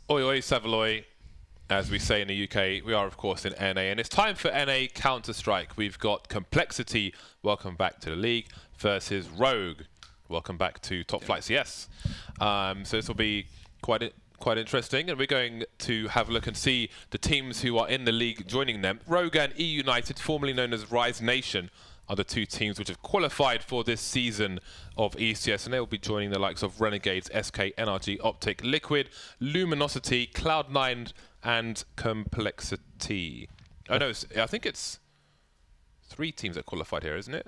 Oi oi Savaloy, as we say in the UK, we are of course in NA, and it's time for NA Counter-Strike. We've got Complexity, welcome back to the league, versus Rogue, welcome back to Top Flight CS. So this will be quite interesting, and we're going to have a look and see the teams who are in the league joining them. Rogue and E-United, formerly known as Rise Nation, are the two teams which have qualified for this season of ECS, and they will be joining the likes of Renegades, SK, NRG, Optic, Liquid, Luminosity, Cloud9, and Complexity. Oh no, I think it's 3 teams that qualified here, isn't it?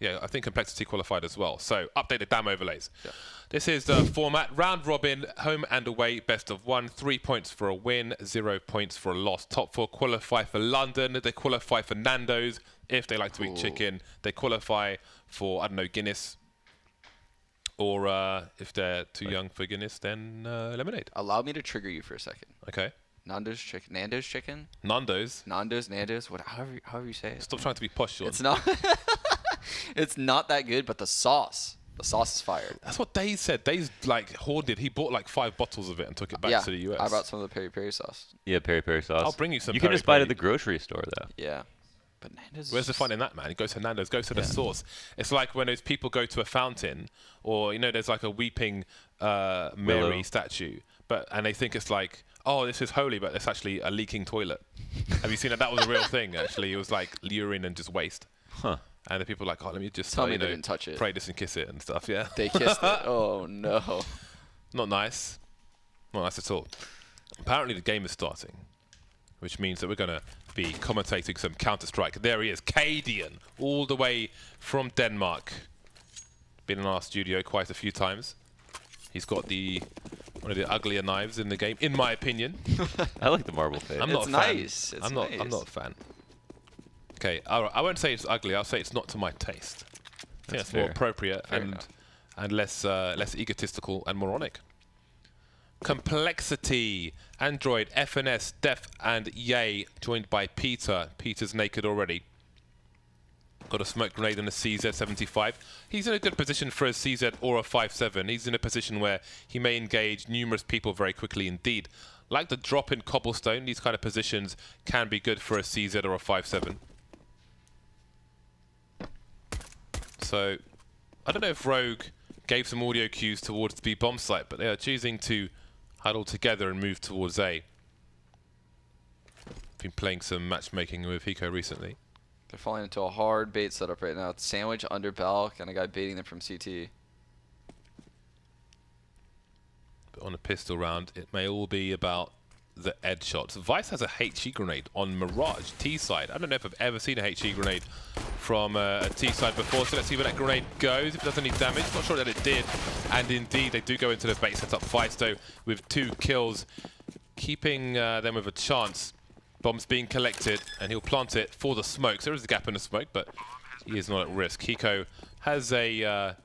Yeah, I think Complexity qualified as well. So update the damn overlays. Yeah. This is the format: round robin, home and away, best of 1. 3 points for a win, 0 points for a loss. Top 4 qualify for London. They qualify for Nando's if they like to eat chicken. They qualify for, I don't know, Guinness. Or if they're too young for Guinness, then lemonade. Allow me to trigger you for a second. Okay. Nando's chicken. Nando's chicken. Nando's. Nando's. However you say it. Stop trying to be posh, Sean. It's not. It's not that good, but the sauce is fire. That's what Daze said. Daze like hoarded. He bought like 5 bottles of it and took it back to the US. I brought some of the peri-peri sauce. Yeah, peri-peri sauce. I'll bring you some. You can just buy it at the grocery store, though. Yeah. But Nando's. Where's the fun in that, man? Go to Nando's, go to the sauce. It's like when those people go to a fountain, or you know, there's like a weeping Mary statue, and they think it's like, oh, this is holy, but it's actually a leaking toilet. Have you seen that? That was a real thing, actually. It was like urine and just waste. Huh. And the people were like, oh, let me just tell me they didn't touch it. Pray this and kiss it and stuff. Yeah. They kissed it. Oh no. Not nice. Not nice at all. Apparently the game is starting, which means that we're going to be commentating some Counter-Strike. There he is, Cadian, all the way from Denmark. Been in our studio quite a few times. He's got one of the uglier knives in the game, in my opinion. I like the marble face. I'm not a fan. Nice. I'm not a fan. Okay, I won't say it's ugly. I'll say it's not to my taste. I think that's more appropriate and less egotistical and moronic. Complexity, Android, FNS, Def, and Yay, joined by Peter. Peter's naked already. Got a smoke grenade and a CZ-75. He's in a good position for a CZ or a 5.7. He's in a position where he may engage numerous people very quickly indeed. Like the drop in Cobblestone, these kind of positions can be good for a CZ or a 5.7. So, I don't know if Rogue gave some audio cues towards the B bomb site, but they are choosing to huddle together and move towards A. Been playing some matchmaking with Hiko recently. They're falling into a hard bait setup right now. It's sandwich under Balk and a guy baiting them from CT. But on a pistol round, it may all be about the edge shots. Vice has a HE grenade on Mirage, T side. I don't know if I've ever seen a HE grenade from a T side before, so let's see where that grenade goes, if it does any damage. Not sure that it did, and indeed they do go into the bait setup. Feisto with 2 kills, keeping them with a chance. Bombs being collected, and he'll plant it for the smoke. So there is a gap in the smoke, but he is not at risk. Hiko has a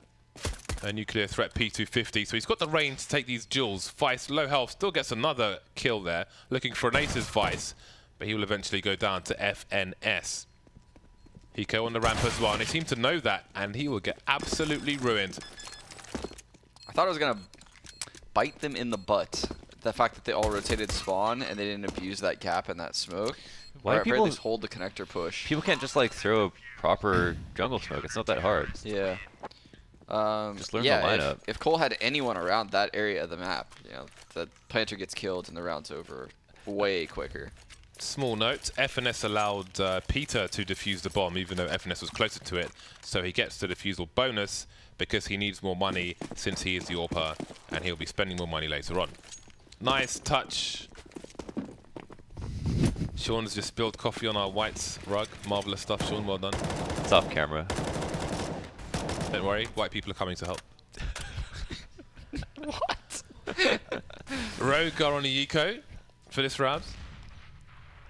nuclear threat P250, so he's got the range to take these duels. Vice, low health, still gets another kill there, looking for an ace's Vice, but he will eventually go down to FNS. Hiko on the ramp as well, and they seem to know that, and he will get absolutely ruined. I thought it was going to bite them in the butt. The fact that they all rotated spawn and they didn't abuse that gap and that smoke. Why people at least hold the connector push? People can't just like throw a proper jungle smoke. It's not that hard. Yeah. Just learn the lineup. If Cole had anyone around that area of the map, you know, the planter gets killed and the round's over way quicker. Small note, FNS allowed Peter to defuse the bomb, even though FNS was closer to it, so he gets the defusal bonus because he needs more money since he is the AWPer, and he'll be spending more money later on. Nice touch. Sean's just spilled coffee on our white rug. Marvelous stuff, Sean. Well done. It's off camera. Don't worry, white people are coming to help. What? Rogue are on a eco for this round.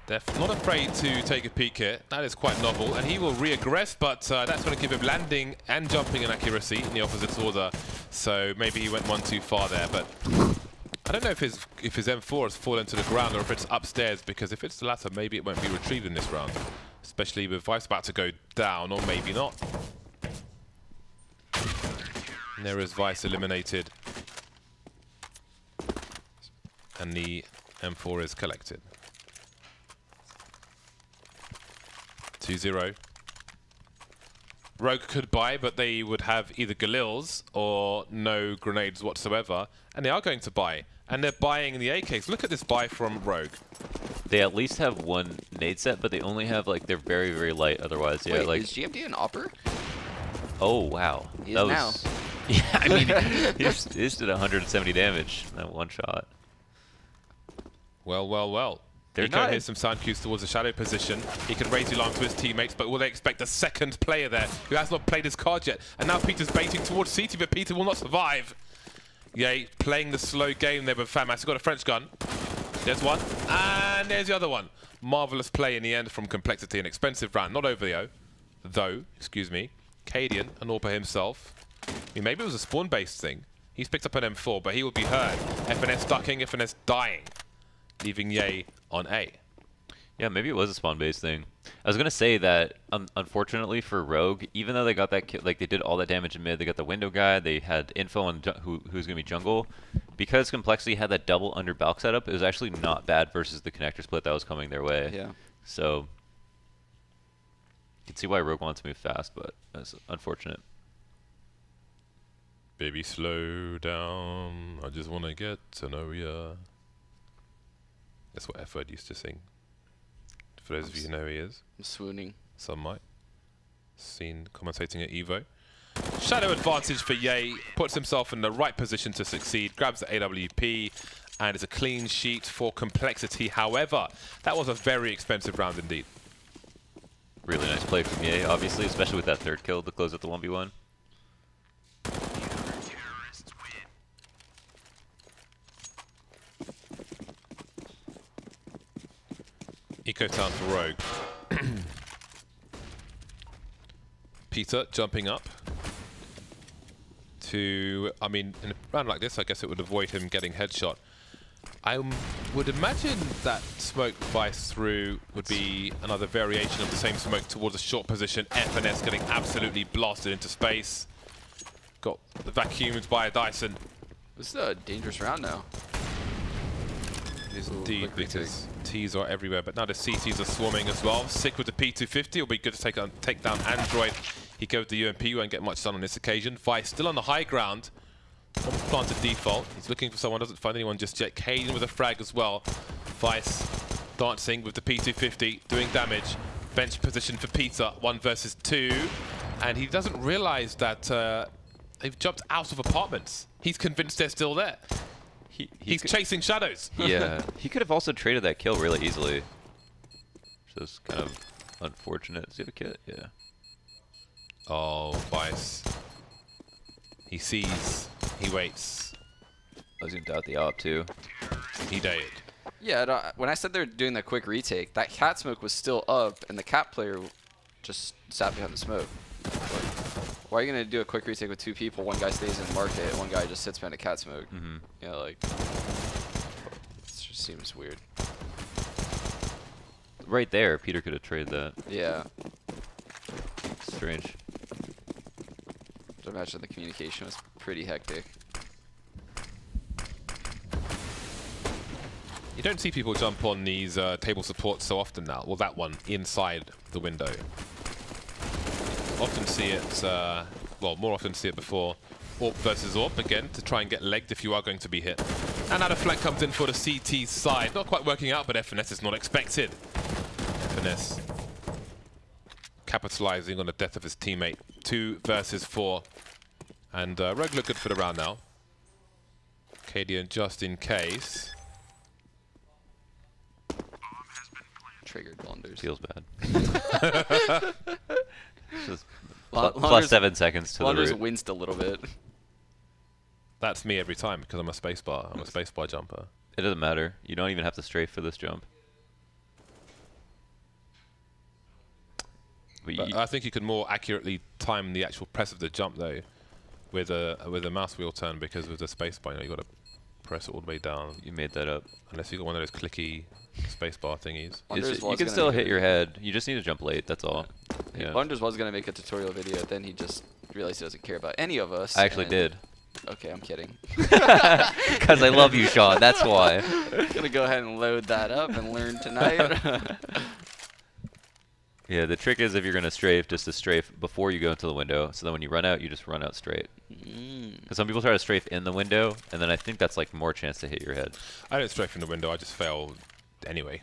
They're not afraid to take a peek here. That is quite novel, and he will re-aggress, but that's going to give him landing and jumping and accuracy in the opposite order. So maybe he went one too far there, but I don't know if his M4 has fallen to the ground or if it's upstairs, because if it's the latter, maybe it won't be retrieved in this round, especially with Vice about to go down, or maybe not. And there is Vice eliminated. And the M4 is collected. 2-0. Rogue could buy, but they would have either Galils or no grenades whatsoever. And they are going to buy. And they're buying the AKs. Look at this buy from Rogue. They at least have one nade set, but they only have, like, they're very, very light otherwise. Yeah, Wait, like, is GMD an upper? oh, wow. He is now. Yeah, I mean, he just did 170 damage in that one shot. Well, well, well. They're Eco not- here's some sound cues towards the shadow position. He can raise the alarm to his teammates, but will they expect a second player there who has not played his card yet? And now Peter's baiting towards CT, but Peter will not survive. Yay, playing the slow game there with FAMAS. He's got a French gun. There's one, and there's the other one. Marvelous play in the end from Complexity. An expensive round, not over though, excuse me. Cadian, an AWP himself. I mean, maybe it was a spawn-based thing. He's picked up an M4, but he will be hurt. FNS ducking, FNS dying, leaving Ye on A. Yeah, maybe it was a spawn-based thing. I was gonna say that, unfortunately for Rogue, even though they got that kill, like they did all that damage in mid, they got the window guy, they had info on who's gonna be jungle. Because Complexity had that double under balk setup, it was actually not bad versus the connector split that was coming their way. Yeah. So you can see why Rogue wants to move fast, but that's unfortunate. Baby, slow down. I just want to get to know ya. That's what F-Word used to sing. For those of you who know who he is. I'm swooning. Some might. Seen commentating at EVO. Shadow advantage for Ye. Puts himself in the right position to succeed. Grabs the AWP. And it's a clean sheet for Complexity. However, that was a very expensive round indeed. Really nice play from Ye, obviously, especially with that third kill to close out the 1v1. Eco Town for Rogue. Peter jumping up to, I mean, in a round like this, I guess it would avoid him getting headshot. I would imagine that smoke Vice through would be another variation of the same smoke towards a short position. FNS getting absolutely blasted into space. Got vacuumed by a Dyson. This is a dangerous round now. It is Ooh, indeed, quick retake. because Ts are everywhere, but now the CTs are swarming as well. Sick with the P250. It'll be good to take down Android. He goes to UMP, won't get much done on this occasion. Vice still on the high ground. Planted default. He's looking for someone, doesn't find anyone just yet. Caden with a frag as well. Vice dancing with the P250, doing damage. Bench position for Peter, 1 versus 2. And he doesn't realize that they've jumped out of apartments. He's convinced they're still there. He's chasing shadows. Yeah, he could have also traded that kill really easily. So it's kind of unfortunate. Is he have a kit? Yeah. Oh, Vice. He sees. He waits. I was gonna doubt the op too. He did. Yeah, when I said they're doing the quick retake, that cat smoke was still up, and the cat player just sat behind the smoke. Like, why are you gonna do a quick retake with 2 people? One guy stays in market, and one guy just sits behind a cat smoke. Mm-hmm. Yeah, like, it just seems weird. Right there, Peter could have traded that. Yeah. Strange. I imagine the communication was pretty hectic. You don't see people jump on these table supports so often now. Well, that one inside the window. Often see it, well, more often see it before AWP versus AWP again to try and get legged if you are going to be hit. And now the flank comes in for the CT side. Not quite working out, but FNS is not expected. FNS capitalizing on the death of his teammate. 2 versus 4. And Rogue look good for the round now. Cadian just in case. Triggered blunders. Feels bad. Just Blunders- plus 7 seconds to the Blunders root. winced a little bit. That's me every time because I'm a spacebar. I'm a spacebar jumper. It doesn't matter. You don't even have to strafe for this jump. But I think you can more accurately time the actual press of the jump though, with a mouse wheel turn, because with the spacebar, you know, you got to press it all the way down. You made that up. Unless you got one of those clicky spacebar thingies. You can still hit your head. You just need to jump late. That's all. Yeah. Blunders was gonna make a tutorial video, then he just realized he doesn't care about any of us. I actually did. Okay, I'm kidding. Because I love you, Sean. That's why. Gonna go ahead and load that up and learn tonight. Yeah, the trick is if you're going to strafe, just to strafe before you go into the window. So then when you run out, you just run out straight. Because some people try to strafe in the window, and then I think that's like more chance to hit your head. I don't strafe in the window. I just fail anyway.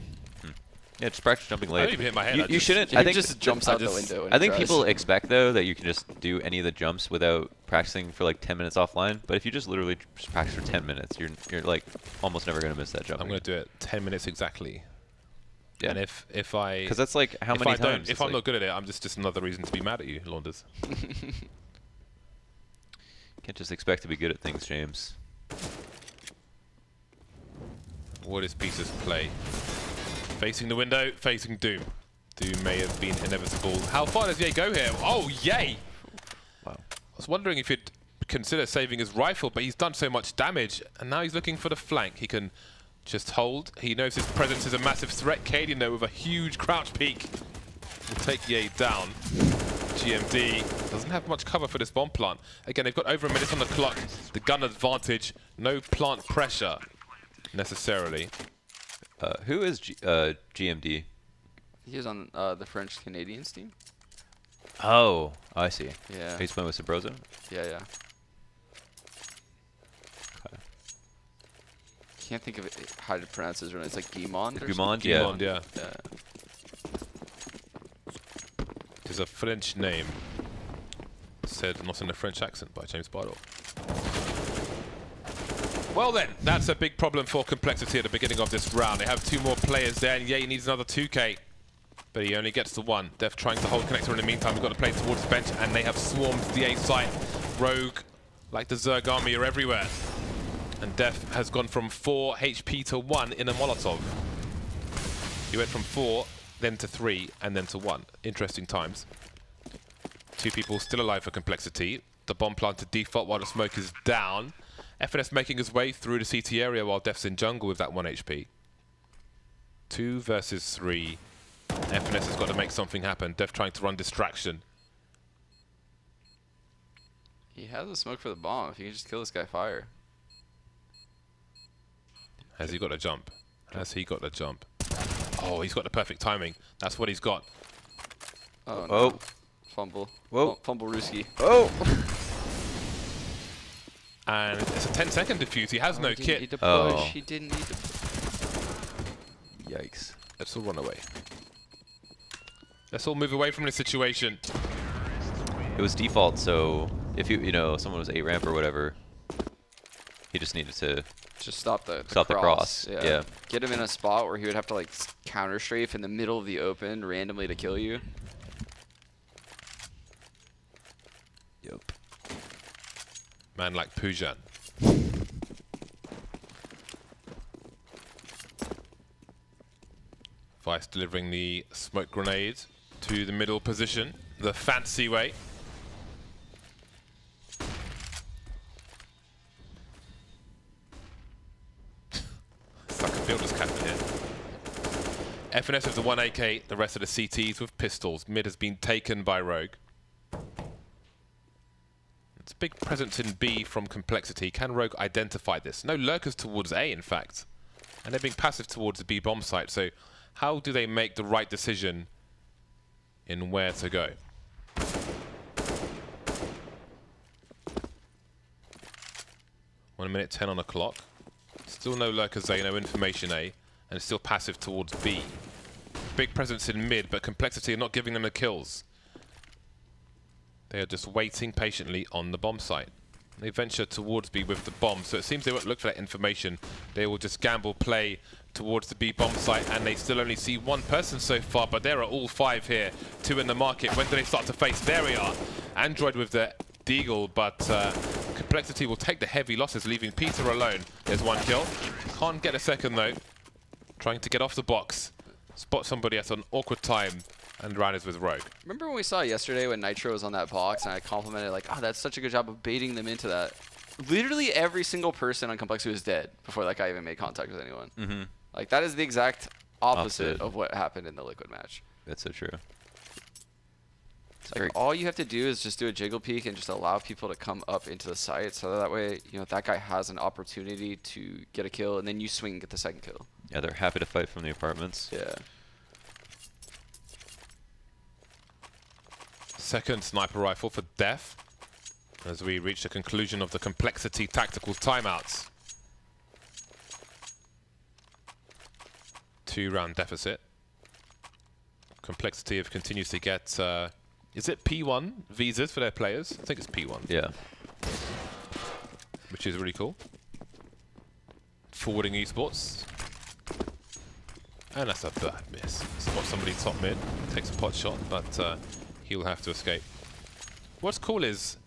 Yeah, just practice jumping I late. don't even hit my head. You shouldn't. I think just jumps out the window. I think people expect though that you can just do any of the jumps without practicing for like 10 minutes offline. But if you just literally just practice for 10 minutes, you're like almost never gonna miss that jump. I'm gonna do it 10 minutes exactly. Yeah. And if I, because that's like how many times? If I'm not good at it, I'm just another reason to be mad at you, Launders. Can't just expect to be good at things, James. What is Peter's play? Facing the window, facing Doom. Doom may have been inevitable. How far does Ye go here? Oh, Ye! Wow. I was wondering if he'd consider saving his rifle, but he's done so much damage, and now he's looking for the flank. He can just hold. He knows his presence is a massive threat. Cadian, though, with a huge crouch peek, will take Ye down. GMD doesn't have much cover for this bomb plant. Again, they've got over a minute on the clock. The gun advantage, no plant pressure necessarily. Who is GMD? He was on the French Canadians team. Oh, I see. Yeah. He's playing with Sabrosa? Yeah, yeah. Okay. Can't think of it, how to pronounce his real name. It's like Guimond. Guimond, yeah. Guimond, yeah. Yeah. It's a French name. Said not in a French accent by James Bardock. Well then, that's a big problem for Complexity at the beginning of this round. They have 2 more players there, and Ye needs another 2K. But he only gets the 1. Def trying to hold Connector in the meantime. We've got to play towards the bench, and they have swarmed the A site. Rogue, like the Zerg army, are everywhere. And Def has gone from 4 HP to 1 in a Molotov. He went from 4, then to 3, and then to 1. Interesting times. 2 people still alive for Complexity. The bomb plant to default while the smoke is down. FNS making his way through the CT area while Def's in jungle with that 1 HP. 2 versus 3. FNS has got to make something happen. Def trying to run distraction. He has a smoke for the bomb. If you can just kill this guy, fire. Has he got the jump? Has he got the jump? Oh, he's got the perfect timing. That's what he's got. Oh, no. Oh. Fumble. Whoa. Fumble Ruski. Oh! And it's a 10-second defuse. He has no kit. Need to push. Oh. He didn't need to Yikes. Let's all run away. Let's all move away from this situation. It was default, so if you know, someone was 8 ramp or whatever, he just needed to just stop the cross. Yeah. Get him in a spot where he would have to like counter strafe in the middle of the open randomly to kill you. Yep. Man like Pujan. Vice delivering the smoke grenade to the middle position, the fancy way. It's like a builder's captain here. FNS with the 1 AK, the rest of the CTs with pistols. Mid has been taken by Rogue. It's a big presence in B from Complexity. Can Rogue identify this? No lurkers towards A, in fact. And they're being passive towards the B bomb site. So how do they make the right decision in where to go? One minute 10 on the clock. Still no lurkers A, no information A. And still passive towards B. Big presence in mid, but Complexity are not giving them the kills. They are just waiting patiently on the bomb site. They venture towards B with the bomb, so it seems they won't look for that information. They will just gamble play towards the B bomb site, and they still only see 1 person so far, but there are all 5 here, 2 in the market. When do they start to face? There we are. Android with the Deagle, but Complexity will take the heavy losses, leaving Peter alone. There's 1 kill. Can't get a second though. Trying to get off the box. Spot somebody at an awkward time. And Ryan is with Rogue. Remember when we saw yesterday when Nitro was on that box and I complimented like, oh, that's such a good job of baiting them into that. Literally every single person on Complexity was dead before that guy even made contact with anyone. Mm-hmm. Like that is the exact opposite of what happened in the Liquid match. That's so true. Like, all you have to do is just do a jiggle peek and just allow people to come up into the site, so that way, you know, that guy has an opportunity to get a kill, and then you swing and get the second kill. Yeah, they're happy to fight from the apartments. Yeah. Second sniper rifle for Def as we reach the conclusion of the complexity tactical timeouts. 2-round deficit. Complexity have continues to get, is it P1 visas for their players? I think it's P1. Yeah. Which is really cool. Forwarding esports. And that's a bad miss. Spot somebody top mid, takes a pot shot, but he'll have to escape. What's cool is,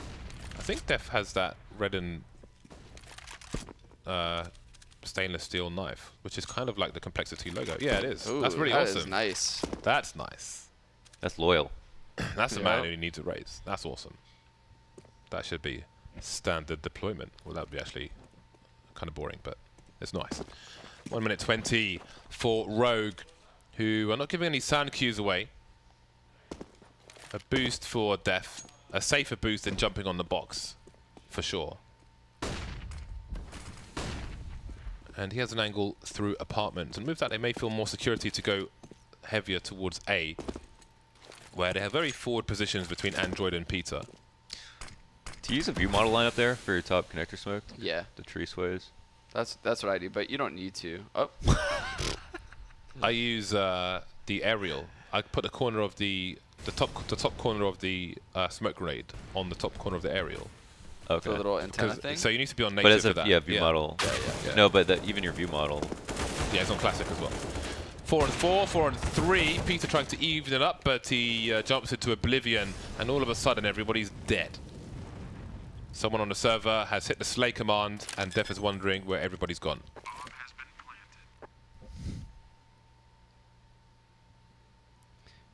I think Def has that red and stainless steel knife, which is kind of like the complexity logo. Yeah, it is. Ooh, that's really that awesome. is nice. That's nice. That's loyal. That's the man who needs to raise. That's awesome. That should be standard deployment. Well, that would be actually kind of boring, but it's nice. 1 minute 20 for Rogue, who are not giving any sound cues away. A boost for Def. A safer boost than jumping on the box, for sure. And he has an angle through apartment. And with that, they may feel more security to go heavier towards A, where they have very forward positions between Android and Peter. Do you use a view model line up there for your top connector smoke? Yeah. The tree sways? That's what I do, but you don't need to. Oh. I use the aerial. I put the corner of the top corner of the smoke grenade on the top corner of the aerial. Okay. The little antenna thing? So you need to be on native But as for a that. view model. Yeah. No, but even your view model. Yeah, it's on classic as well. 4 and 4, 4 and 3. Peter trying to even it up, but he jumps into oblivion, and all of a sudden everybody's dead. Someone on the server has hit the slay command, and Def is wondering where everybody's gone.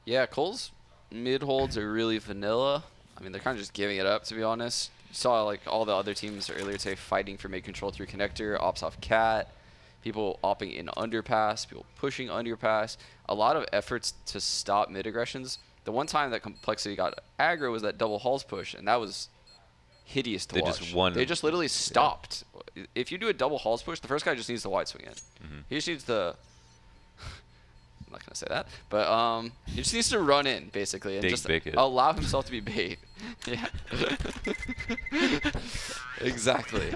Yeah, Cole's mid holds are really vanilla. I mean, they're kind of just giving it up, to be honest. You saw like all the other teams earlier today fighting for mid control through connector, ops off cat, people opping in underpass, people pushing underpass. A lot of efforts to stop mid aggressions. The one time that complexity got aggro was that double halls push, and that was hideous to watch. They just literally stopped. Yeah. If you do a double halls push, the first guy just needs the wide swing in. He just needs the... I'm not going to say that, but he just needs to run in, basically, and just allow himself to be bait. Yeah. Exactly.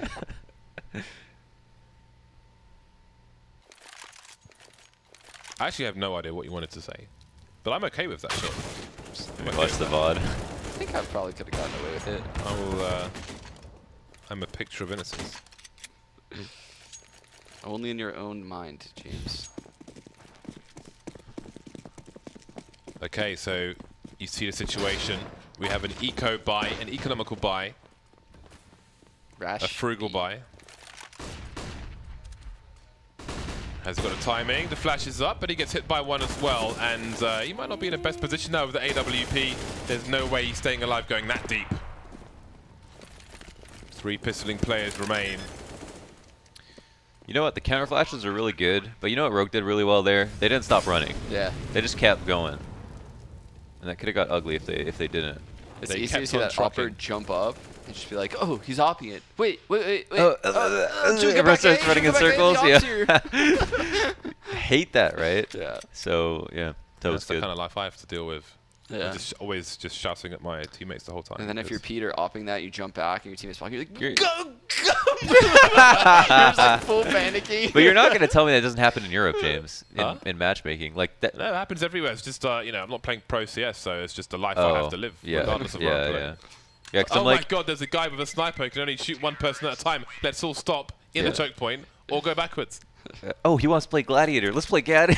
I actually have no idea what you wanted to say, but I'm okay with that shot. Watch the VOD. I think I probably could have gotten away with it. I'm a picture of innocence. Only in your own mind, James. Okay, so you see the situation. We have an eco buy, an economical buy, Rash a frugal buy. Has got a timing. The flash is up, but he gets hit by one as well, and he might not be in the best position now with the AWP. There's no way he's staying alive going that deep. 3 pistoling players remain. You know what? The counter flashes are really good, but you know what Rogue did really well there? They didn't stop running. Yeah. They just kept going. And that could have got ugly if they didn't. It's easy to see that opper jump up and just be like, oh, he's opping it. Wait. Everyone starts running in circles. Yeah. I hate that, right? Yeah. So, yeah. That was That's good. the kind of life I have to deal with. Yeah. I'm always just shouting at my teammates the whole time. And then if you're Peter opping that, you jump back and your teammate's walking, you're like, go! You're just like full panicking. But you're not going to tell me that doesn't happen in Europe, James, in matchmaking. Like that. No, it happens everywhere. It's just, you know, I'm not playing pro CS, so it's just the life I have to live, regardless of where I'm playing. Yeah, oh my god, there's a guy with a sniper who can only shoot one person at a time. Let's all stop in the choke point or go backwards. Oh, he wants to play Gladiator. Let's play Gladiator.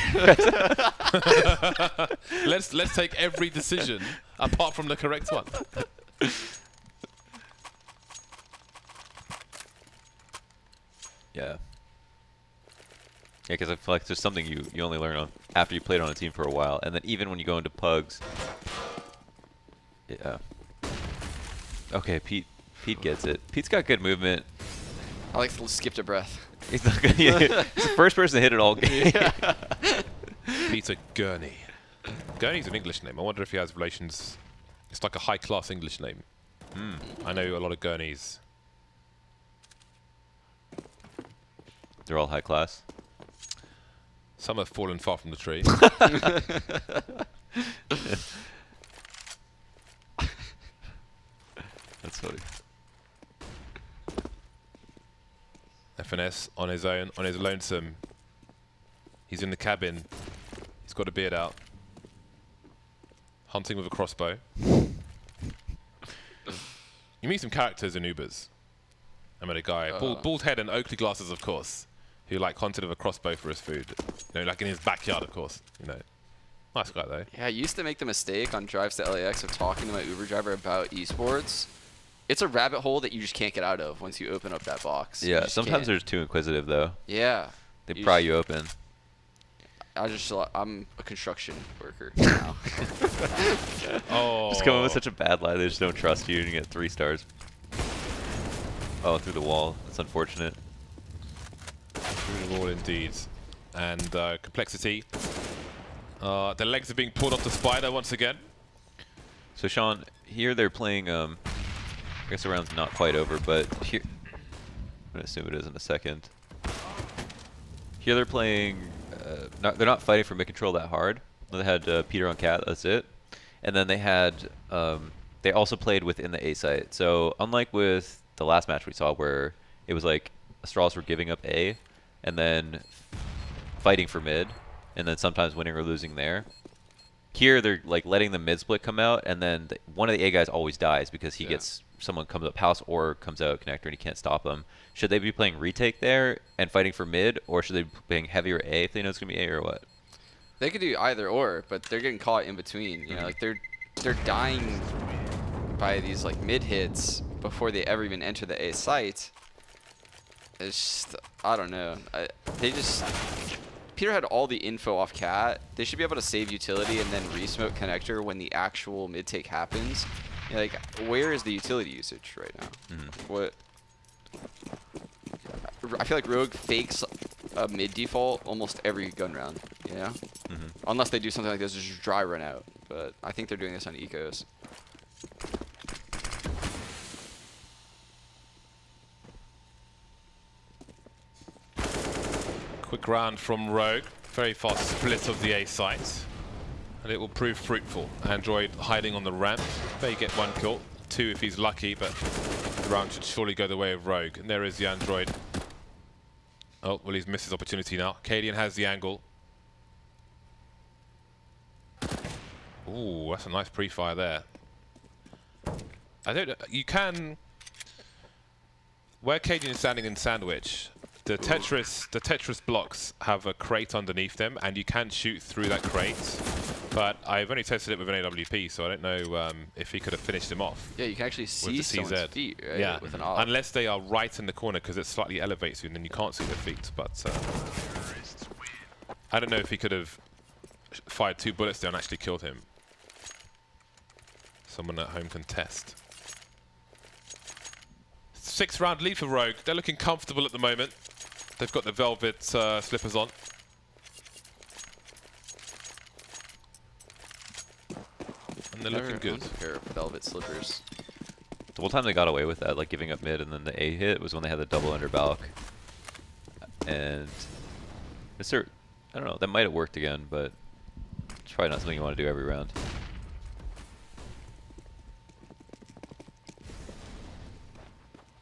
let's take every decision apart from the correct one. Yeah, because I feel like there's something you only learn on after you played on a team for a while, and then even when you go into pugs. Yeah. Okay, Pete gets it. Pete's got good movement. I like to skip a breath. He's the first person to hit it all game. Yeah. Peter Gurney. Gurney's an English name. I wonder if he has relations It's like a high-class English name. I know a lot of Gurneys. They're all high class. Some have fallen far from the tree. That's funny. FNS on his own, on his lonesome. He's in the cabin. He's got a beard out. Hunting with a crossbow. You meet some characters in Ubers. I met a guy, bald head and Oakley glasses, of course, who like hunted with a crossbow for his food. You know, like in his backyard, of course. You know, nice guy though. Yeah, I used to make the mistake on drives to LAX of talking to my Uber driver about esports. It's a rabbit hole that you just can't get out of once you open up that box. Yeah, sometimes they're too inquisitive though. Yeah. They pry you open. I'm a construction worker now. Oh. Just coming with such a bad lie, they just don't trust you and you get 3 stars. Oh, through the wall. That's unfortunate. Through the wall indeed. And complexity. The legs are being pulled off the spider once again. So Sean, here they're playing, I guess the round's not quite over, but here, I'm going to assume it is in a second. Here they're playing, they're not fighting for mid-control that hard. They had Peter on cat, that's it. And then they had, they also played within the A site. So unlike with the last match we saw where it was like Astralis were giving up A and then fighting for mid and then sometimes winning or losing there. Here they're like letting the mid split come out and then one of the A guys always dies because he gets, someone comes up house or comes out connector and he can't stop them. Should they be playing retake there and fighting for mid, or should they be playing heavier A if they know it's going to be A or what? They could do either or, but they're getting caught in between. You know, like they're dying by these like mid hits before they ever even enter the A site. It's just, I don't know. Peter had all the info off cat. They should be able to save utility and then re-smoke connector when the actual mid take happens. You know, like, where is the utility usage right now? What? I feel like Rogue fakes a mid default almost every gun round. You know, unless they do something like this, just dry run out. But I think they're doing this on ecos. Quick round from Rogue. Very fast split of the A site. And it will prove fruitful. Android hiding on the ramp. May get 1 kill, 2 if he's lucky, but the round should surely go the way of Rogue. And there is the Android. Oh, well, he's missed his opportunity now. Cadian has the angle. Ooh, that's a nice pre-fire there. I don't know. You can... Where Cadian is standing in sandwich, the Tetris blocks have a crate underneath them, and you can shoot through that crate. But I've only tested it with an AWP, so I don't know if he could have finished him off. Yeah, you can actually see someone's feet, right? Yeah, with an AWP. Unless they are right in the corner, because it slightly elevates you, and then you can't see their feet. But I don't know if he could have fired 2 bullets there and actually killed him. Someone at home can test. 6-round lead for Rogue. They're looking comfortable at the moment. They've got the velvet slippers on. And they're looking good. A pair of velvet slippers. The whole time they got away with that, like giving up mid and then the A hit, was when they had the double under balk. And I don't know, that might have worked again, but it's probably not something you want to do every round.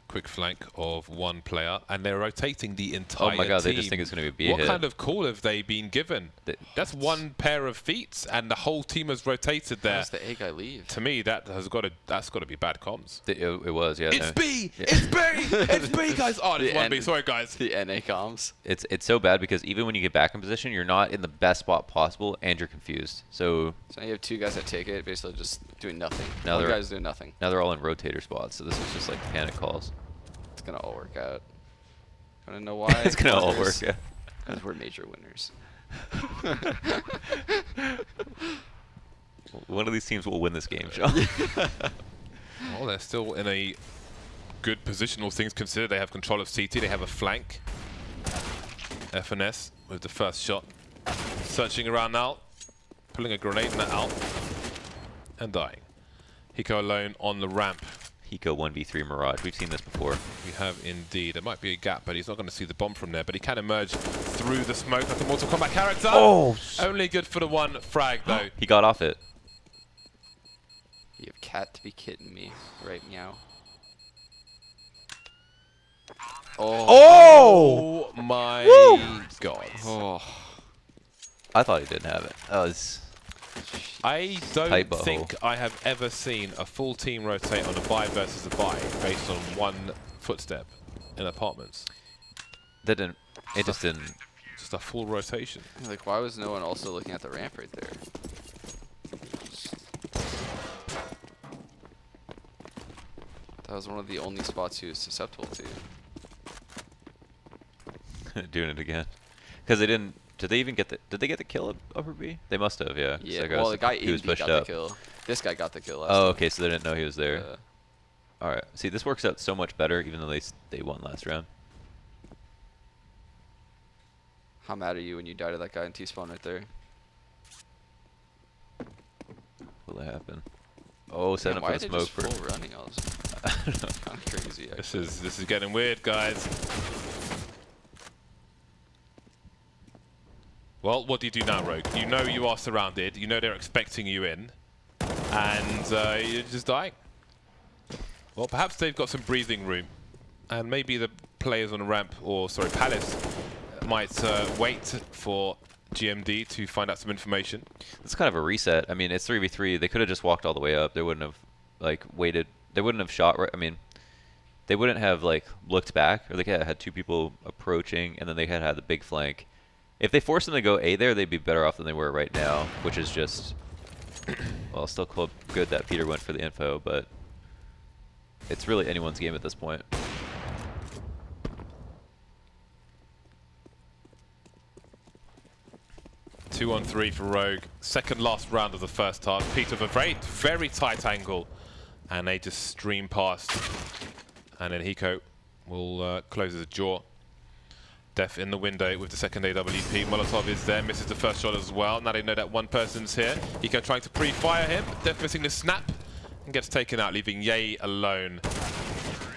Quick flank of 1 player, and they're rotating the entire team. Oh my god, they just think it's going to be a B hit. What kind of call have they been given? That's 1 pair of feet, and the whole team has rotated there. How does the A guy leave? To me, that's got to be bad comms. It was, yeah. It's B! Yeah. It's B! It's B, guys! Oh, it's 1B. Sorry, guys. The NA comms. It's so bad because even when you get back in position, you're not in the best spot possible, and you're confused. So now you have 2 guys that take it, basically just doing nothing. Now 1 guy's doing nothing. Now they're all in rotator spots, so this is just like panic calls. It's gonna all work out. Wanna know why? It's gonna all work out. Because we're major winners. One of these teams will win this game, Sean. Well, they're still in a good position, all things considered. They have control of CT, they have a flank. FNS with the first shot. Searching around now, pulling a grenade net out, and dying. Hiko alone on the ramp. Hiko 1v3 Mirage. We've seen this before. We have indeed. There might be a gap, but he's not going to see the bomb from there. But he can emerge through the smoke like a Mortal Kombat character. Oh! Only good for the one frag, though. He got off it. You have cat to be kidding me. Right, meow. Oh my God. Oh. I thought he didn't have it. That was... I don't tight think butthole. I have ever seen a full team rotate on a buy versus a buy based on one footstep in apartments. That didn't... It just didn't... Just a full rotation. Like, why was no one also looking at the ramp right there? That was one of the only spots he was susceptible to. doing it again. Because they didn't... Did they even get the... Did they get the kill at upper B? They must have, yeah. Yeah, well, the guy in was B pushed got up. the kill. This guy got the kill last Oh, time. okay, so they didn't know he was there. Alright, see, this works out so much better, even though they won last round. How mad are you when you died to that guy in T-spawn right there? Will that happen? Oh, setting Why up are for they the just smoke for... full running all this? I don't know. Kind of crazy, actually. This is getting weird, guys. Well, what do you do now, Rogue? You know you are surrounded. You know they're expecting you in. And you're just dying. Well, perhaps they've got some breathing room. And maybe the players on the ramp, or sorry, Palace, might wait for GMD to find out some information. It's kind of a reset. I mean, it's 3v3. They could have just walked all the way up. They wouldn't have, like, waited. They wouldn't have shot right. I mean, they wouldn't have, like, looked back. Or they could have had two people approaching, and then they had the big flank. If they forced them to go A there, they'd be better off than they were right now, which is just, well, still good that Peter went for the info, but it's really anyone's game at this point. Two on three for Rogue. Second last round of the first half. Peter with a very tight angle. And they just stream past. And then Hiko will close his jaw. Def in the window with the second AWP. Molotov is there, misses the first shot as well. Now they know that one person's here. Hiko trying to pre-fire him. Def missing the snap and gets taken out, leaving Ye alone.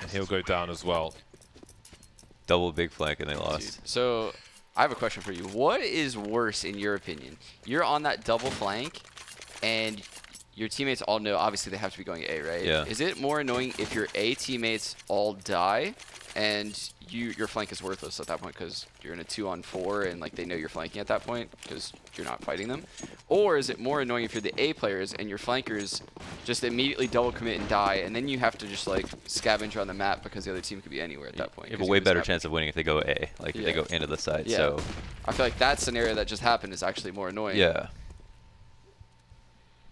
And he'll go down as well. Double big flank and they lost. Dude, so I have a question for you. What is worse in your opinion? You're on that double flank and your teammates all know obviously they have to be going A, right? Yeah. Is it more annoying if your A teammates all die and your flank is worthless at that point because you're in a 2-on-4 and like they know you're flanking at that point because you're not fighting them? Or is it more annoying if you're the A players and your flankers just immediately double commit and die and then you have to just like scavenge around the map because the other team could be anywhere at that point? You have a way better chance of winning if they go A, like if they go into the site. Yeah. So I feel like that scenario that just happened is actually more annoying. yeah,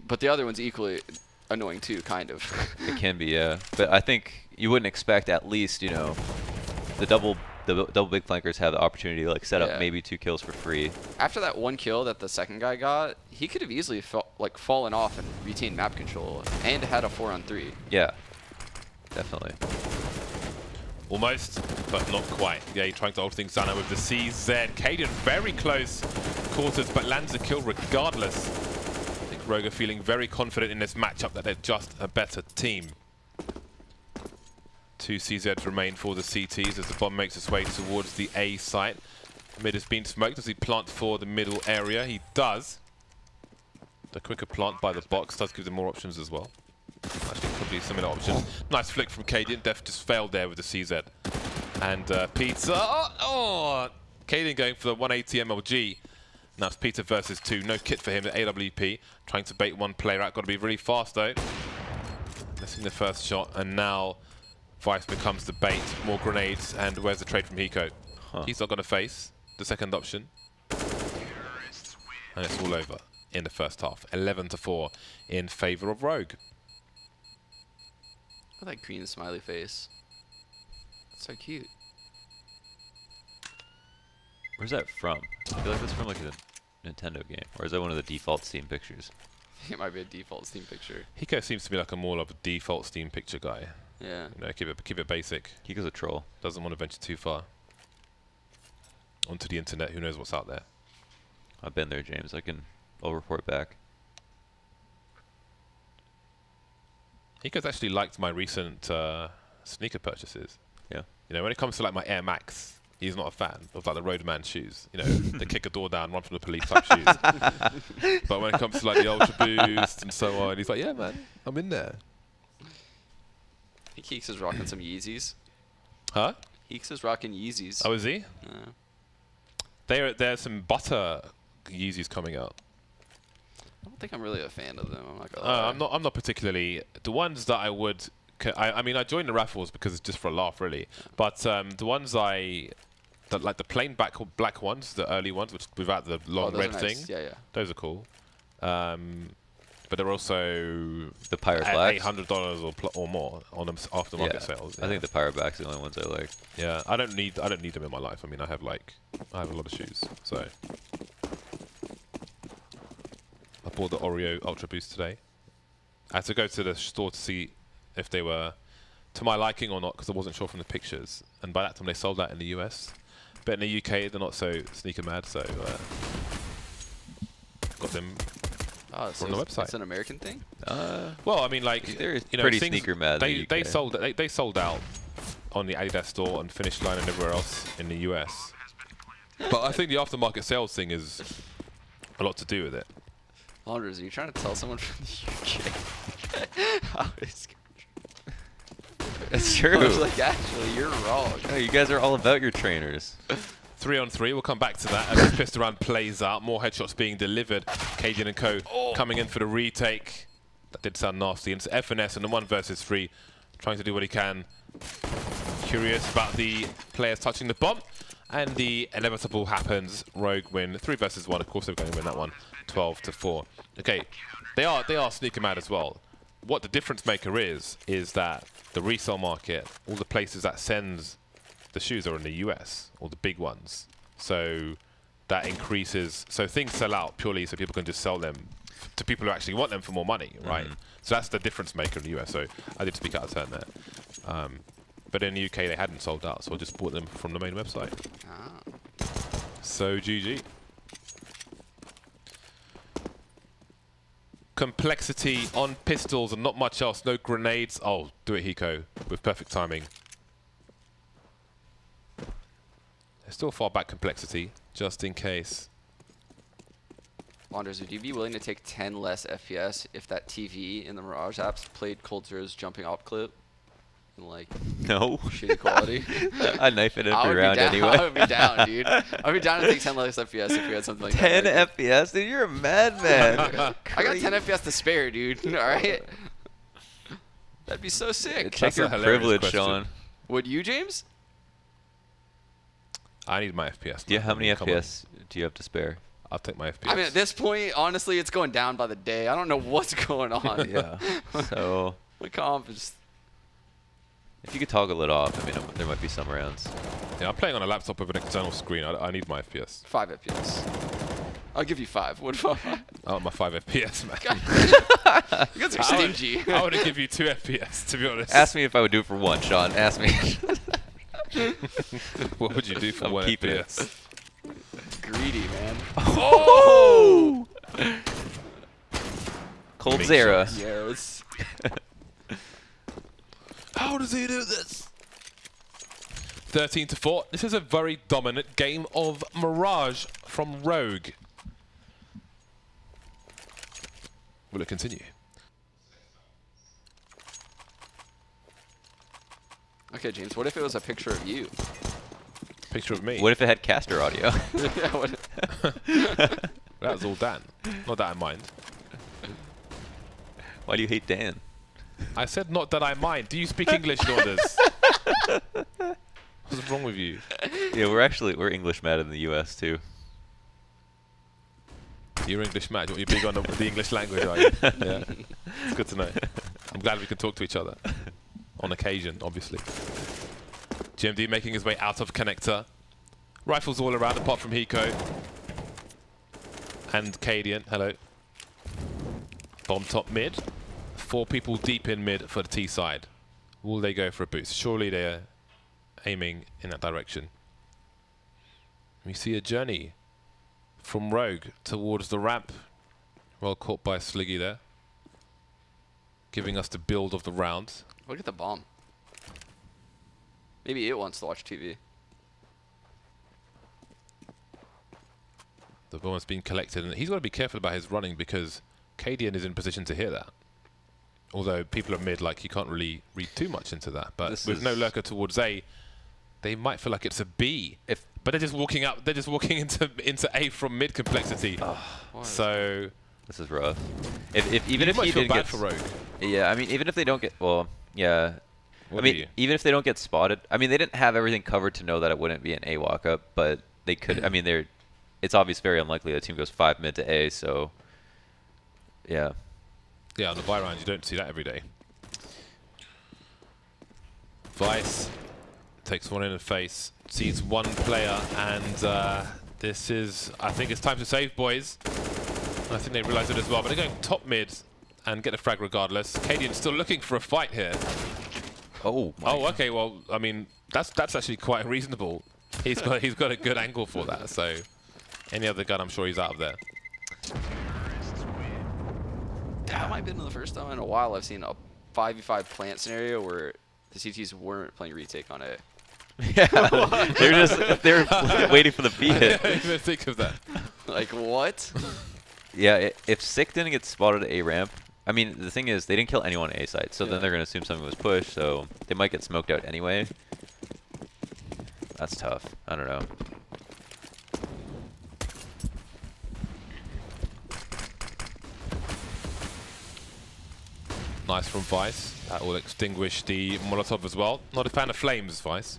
But the other one's equally annoying too, kind of. it can be, yeah. But I think you wouldn't expect at least, you know, the double big flankers have the opportunity to like set up maybe 2 kills for free. After that one kill that the second guy got, he could have easily fallen off and retained map control and had a 4-on-3. Yeah, definitely. Almost, but not quite. Yeah, trying to hold things down with the CZ. Caden very close quarters, but lands a kill regardless. I think Rogue are feeling very confident in this matchup that they're just a better team. 2 CZs remain for the CTs as the bomb makes its way towards the A site. Mid has been smoked. Does he plant for the middle area? He does. The quicker plant by the box does give them more options as well. Actually, could be similar options. Nice flick from Caden. Def just failed there with the CZ. And Peter. Oh! Caden going for the 180 MLG. Now it's Peter versus 2. No kit for him. The AWP trying to bait one player out. Got to be really fast though. Missing the first shot. And now Vice becomes the bait. More grenades. And where's the trade from Hiko? He's not going to face the second option. And it's all over in the first half. 11-4 in favor of Rogue. I like green smiley face. That's so cute. Where's that from? I feel like that's from like a Nintendo game. Or is that one of the default Steam pictures? It might be a default Steam picture. Hiko seems to be like a more of a default Steam picture guy. Yeah. You know, keep it basic. Hiko's a troll. Doesn't want to venture too far onto the internet. Who knows what's out there? I've been there, James. I'll report back. Hiko's actually liked my recent sneaker purchases. Yeah. You know, when it comes to like my Air Max, he's not a fan of like the Roadman shoes. You know, they kick a door down, run from the police type shoes. But when it comes to like the Ultra Boost and so on, he's like, yeah, man, I'm in there. I think Heeks is rocking some Yeezys. Huh? Heeks is rocking Yeezys. Oh, is he? Yeah. There's some butter Yeezys coming out. I don't think I'm really a fan of them. I'm not gonna lie. I'm not particularly. The ones that I would. I mean, I joined the raffles because it's just for a laugh, really. But the ones like the plain black ones, the early ones, which without the long those red are thing. nice. Yeah, yeah. Those are cool. But they're also The Pirate at Blacks. $800 or more on them aftermarket sales. I think the Pirate Blacks are the only ones I like. Yeah, I don't need them in my life. I mean, I have a lot of shoes, so I bought the Oreo Ultra Boost today. I had to go to the store to see if they were to my liking or not, because I wasn't sure from the pictures. And by that time, they sold out in the US. But in the UK, they're not so sneaker mad, so got them Oh, from the website. It's an American thing? Well, I mean, like, They're you know, pretty things, sneaker mad. they sold out on the Adidas store and Finish Line and everywhere else in the US. But I think the aftermarket sales thing is a lot to do with it. Launders, are you trying to tell someone from the UK how it's It's true. I was like, actually, you're wrong. No, you guys are all about your trainers. 3-on-3, we'll come back to that as this pistol round plays out. More headshots being delivered. Cajun and Co. coming in for the retake. That did sound nasty. And it's FNS and the 1 versus 3, trying to do what he can. Curious about the players touching the bomb. And the inevitable happens. Rogue win 3 versus 1. Of course, they're going to win that one 12-4. Okay, they are sneaker mad as well. What the difference maker is that the resale market, all the places that sends the shoes are in the US, all the big ones. So that increases. So things sell out purely so people can just sell them to people who actually want them for more money, right? So that's the difference maker in the US. So I did speak out of turn there. But in the UK, they hadn't sold out, so I just bought them from the main website. So GG. Complexity on pistols and not much else. No grenades. Oh, do it, Hiko, with perfect timing. There's still far back complexity, just in case. Launders, would you be willing to take 10 less FPS if that TV in the Mirage apps played Cold Zero's jumping up clip? In like No. shitty quality? I knife it every round down. anyway. I would be down, dude. I would be down to take 10 less FPS if we had something like 10 that. FPS? Dude, you're a madman. I got 10 FPS to spare, dude. Alright? That'd be so sick. Check your privilege, Sean. Would you, James? I need my FPS. Do you, how many FPS do you have to spare? I'll take my FPS. I mean, at this point, honestly, it's going down by the day. I don't know what's going on. Yeah. So My comp is... if you could toggle it off, I mean, there might be some rounds. Yeah, I'm playing on a laptop with an external screen. I need my FPS. 5 FPS. I'll give you 5. What 5? I want my 5 FPS, man. You guys are stingy. I would give you 2 FPS, to be honest. Ask me if I would do it for 1, Sean. Ask me. What would you do for I'm 1 keeping FPS? it. Greedy, man. Oh! Cold Big Zero. shots. Yeah, let's... How does he do this? 13-4. This is a very dominant game of Mirage from Rogue. Will it continue? Okay, James, what if it was a picture of you? Picture of me. What if it had caster audio? Yeah, what That was all Dan. Not that I mind. Why do you hate Dan? I said not that I mind. Do you speak English, Norders? What's wrong with you? Yeah, we're English mad in the US too. You're English mad. You're big on the English language, are you? Yeah. It's good to know. I'm glad we can talk to each other. On occasion, obviously. GMD making his way out of connector. Rifles all around apart from Hiko. And Cadian. Hello. Bomb top mid. 4 people deep in mid for the T side. Will they go for a boost? Surely they're aiming in that direction. We see a journey from Rogue towards the ramp. Well caught by Sliggy there. giving us the build of the round. Look at the bomb. Maybe it wants to watch TV. The bomb has been collected, and he's got to be careful about his running because Cadian is in position to hear that. Although people are mid, like, you can't really read too much into that. But with no lurker towards A, they might feel like it's a B. But they're just walking up. They're just walking into A from mid complexity. So this is rough. Even if he didn't get for Rogue. Yeah, I mean, even if they don't get yeah. I mean, even if they don't get spotted, I mean, they didn't have everything covered to know that it wouldn't be an A walk up, but they could. I mean, it's obviously very unlikely the team goes 5 mid to A. So yeah. Yeah, on the buy round, you don't see that every day. Vice takes one in the face, sees one player, and this is, I think it's time to save, boys. I think they realize it as well, but they're going top mid and get a frag regardless. Cadian's still looking for a fight here. Oh, okay, well, I mean, that's actually quite reasonable. He's got a good angle for that, so any other gun, I'm sure he's out of there. That might have been the first time in a while I've seen a 5v5 plant scenario where the CTs weren't playing retake on it. Yeah, they're waiting for the B hit. I didn't even think of that. Like, what? Yeah, if Sick didn't get spotted at A ramp, I mean, the thing is, they didn't kill anyone at A site, so then they're going to assume something was pushed, so they might get smoked out anyway. That's tough. I don't know. Nice from Vice. That will extinguish the Molotov as well. Not a fan of flames, Vice.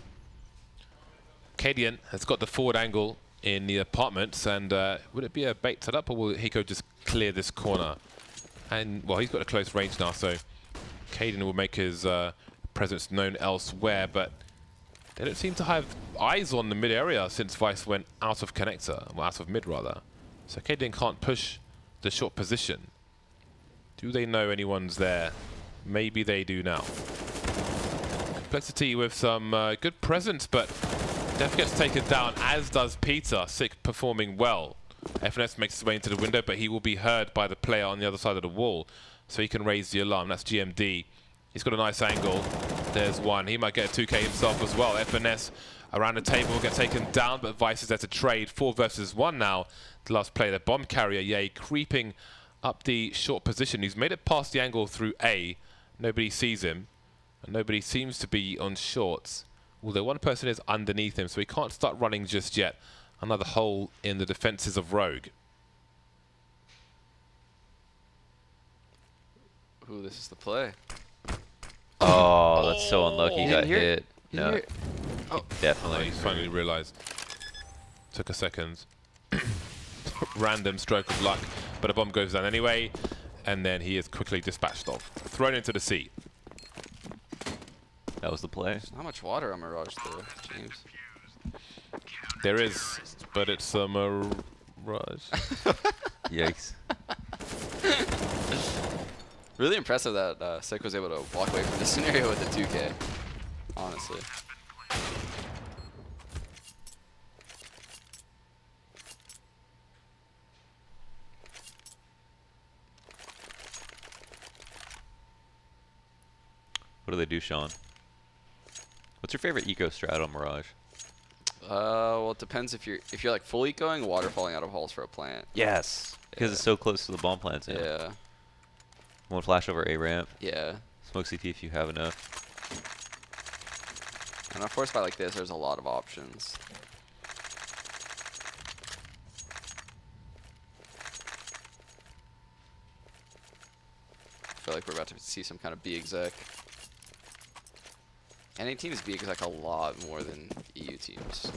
Cadian has got the forward angle in the apartments, and would it be a bait set up, or will Hiko just clear this corner? And, well, he's got a close range now, so Cadian will make his presence known elsewhere, but they don't seem to have eyes on the mid area since Vice went out of connector, well, out of mid rather. So Cadian can't push the short position. Do they know anyone's there? Maybe they do now. Complexity with some good presence, but Def gets taken down, as does Peter. Sick performing well. FNS makes his way into the window, but he will be heard by the player on the other side of the wall, so he can raise the alarm. That's GMD. He's got a nice angle. There's one. He might get a 2K himself as well. FNS around the table will get taken down, but Vice is there to trade. 4 versus 1 now. The last player, the bomb carrier, Yay, creeping up the short position. He's made it past the angle through A. Nobody sees him, and nobody seems to be on shorts. Although one person is underneath him, so he can't start running just yet. Another hole in the defenses of Rogue. Ooh, this is the play. Oh, that's so unlucky. He got hit. No, Oh, definitely. He's finally realized. Took a second. Random stroke of luck, but a bomb goes down anyway, and then he is quickly dispatched off. Thrown into the sea. That was the play. there's not much water on Mirage though, James. There is, but it's a Mirage. Yikes. Really impressive that Sick was able to walk away from this scenario with the 2K, honestly. What do they do, Sean? What's your favorite eco strat on Mirage? Well, it depends if you're like full ecoing, water falling out of halls for a plant. Yes, because it's so close to the bomb plants. Yeah. One flash over A ramp. Yeah. Smoke CT if you have enough. And a force fight like this, there's a lot of options. I feel like we're about to see some kind of B exec. NA teams B exec a lot more than EU teams.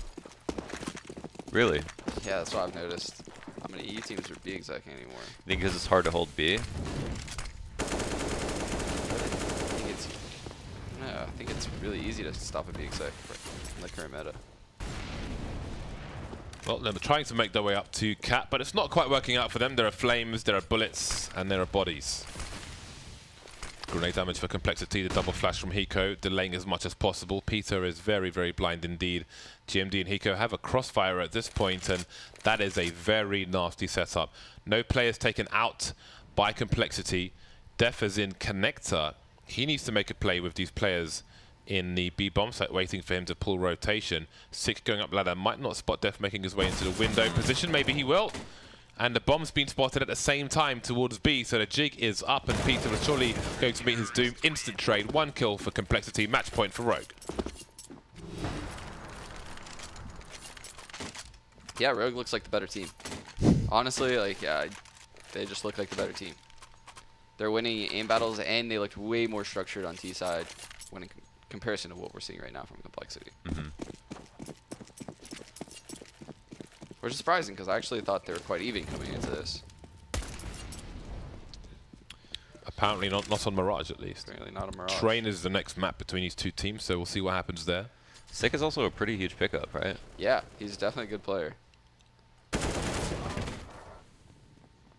Really? Yeah, that's what I've noticed. How many EU teams are B exec anymore? You think because it's hard to hold B? I think it's really easy to stop a B exec in the current meta. Well, they're trying to make their way up to Cat, but it's not quite working out for them. There are flames, there are bullets, and there are bodies. Grenade damage for Complexity, the double flash from Hiko, delaying as much as possible. Peter is very, very blind indeed. GMD and Hiko have a crossfire at this point, and that is a very nasty setup. No players taken out by Complexity. Def is in connector. He needs to make a play with these players in the B bomb site, waiting for him to pull rotation. Sick going up ladder, might not spot Def making his way into the window position. Maybe he will. And the bomb's been spotted at the same time towards B, so the jig is up, and Peter is surely going to meet his doom. Instant trade, 1 kill for Complexity, match point for Rogue. Yeah, Rogue looks like the better team. Honestly, like, yeah, they just look like the better team. They're winning aim battles, and they looked way more structured on T side when in comparison to what we're seeing right now from Complexity. Which is surprising, because I actually thought they were quite even coming into this. Apparently not on Mirage, at least. Apparently not on Mirage. Train is the next map between these two teams, so we'll see what happens there. Sick is also a pretty huge pickup, right? Yeah, he's definitely a good player.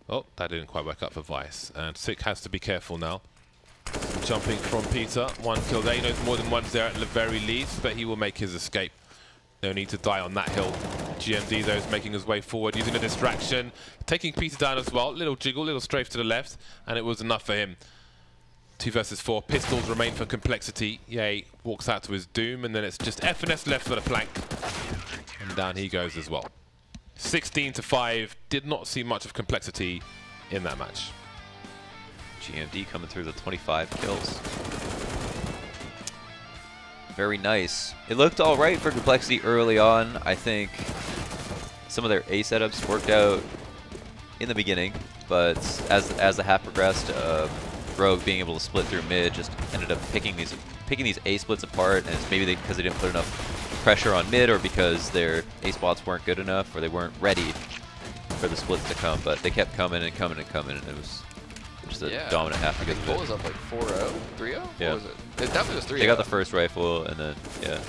Oh, that didn't quite work out for Vice. And Sick has to be careful now. Jumping from Peter. 1 kill there. He knows more than one's there at the very least, but he will make his escape. No need to die on that hill. GMD, though, is making his way forward, using a distraction. Taking Peter down as well. Little jiggle, little strafe to the left, and it was enough for him. 2 versus 4. Pistols remain for Complexity. Yay, walks out to his doom, and then it's just FNS left for the plank. And down he goes as well. 16-5. Did not see much of Complexity in that match. GMD coming through the 25 kills. Very nice. It looked all right for Complexity early on. I think some of their A setups worked out in the beginning, but as the half progressed, Rogue being able to split through mid just ended up picking these A splits apart, and it's maybe because they didn't put enough pressure on mid, or because their A spots weren't good enough, or they weren't ready for the splits to come. But they kept coming and coming and coming, and it was just a dominant half because of it. What was up, like 4-0? 3-0? Yeah. What was it? It definitely was 3-0. They got the first rifle, and then, yeah.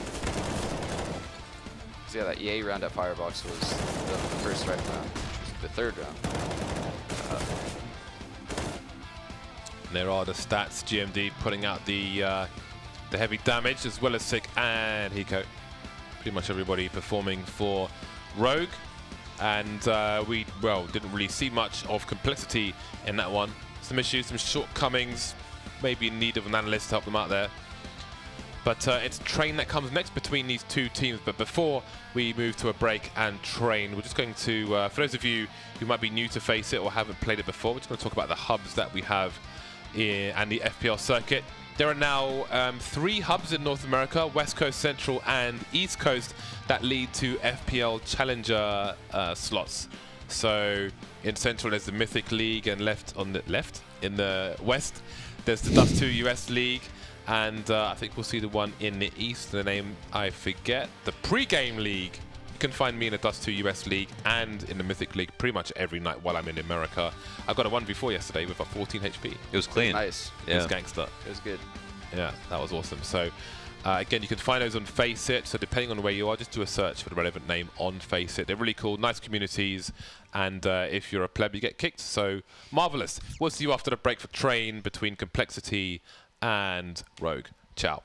So yeah, that EA round at Firebox was the first rifle round, which was the 3rd round. There are the stats. GMD putting out the heavy damage, as well as Sick and Hiko. Pretty much everybody performing for Rogue. And we, well, didn't really see much of Complexity in that one. Some issues, some shortcomings, maybe in need of an analyst to help them out there. But it's Train that comes next between these two teams. But before we move to a break and Train, we're just going to, for those of you who might be new to FACEIT or haven't played it before, we're just going to talk about the hubs that we have and the FPL circuit. There are now 3 hubs in North America, West Coast, Central, and East Coast, that lead to FPL Challenger slots. So in Central, there's the Mythic League, and in the West, there's the Dust 2 US League, and I think we'll see the one in the East. The name I forget. The Pre-Game League. You can find me in the Dust 2 US League and in the Mythic League pretty much every night while I'm in America. I got a 1v4 yesterday with a 14 HP. It was clean. Nice. Yeah. It was gangster. It was good. Yeah, that was awesome. So again, you can find those on FACEIT. So depending on where you are, just do a search for the relevant name on FACEIT. They're really cool, nice communities, and if you're a pleb, you get kicked. So marvelous. We'll see you after the break for Train between Complexity and Rogue. Ciao.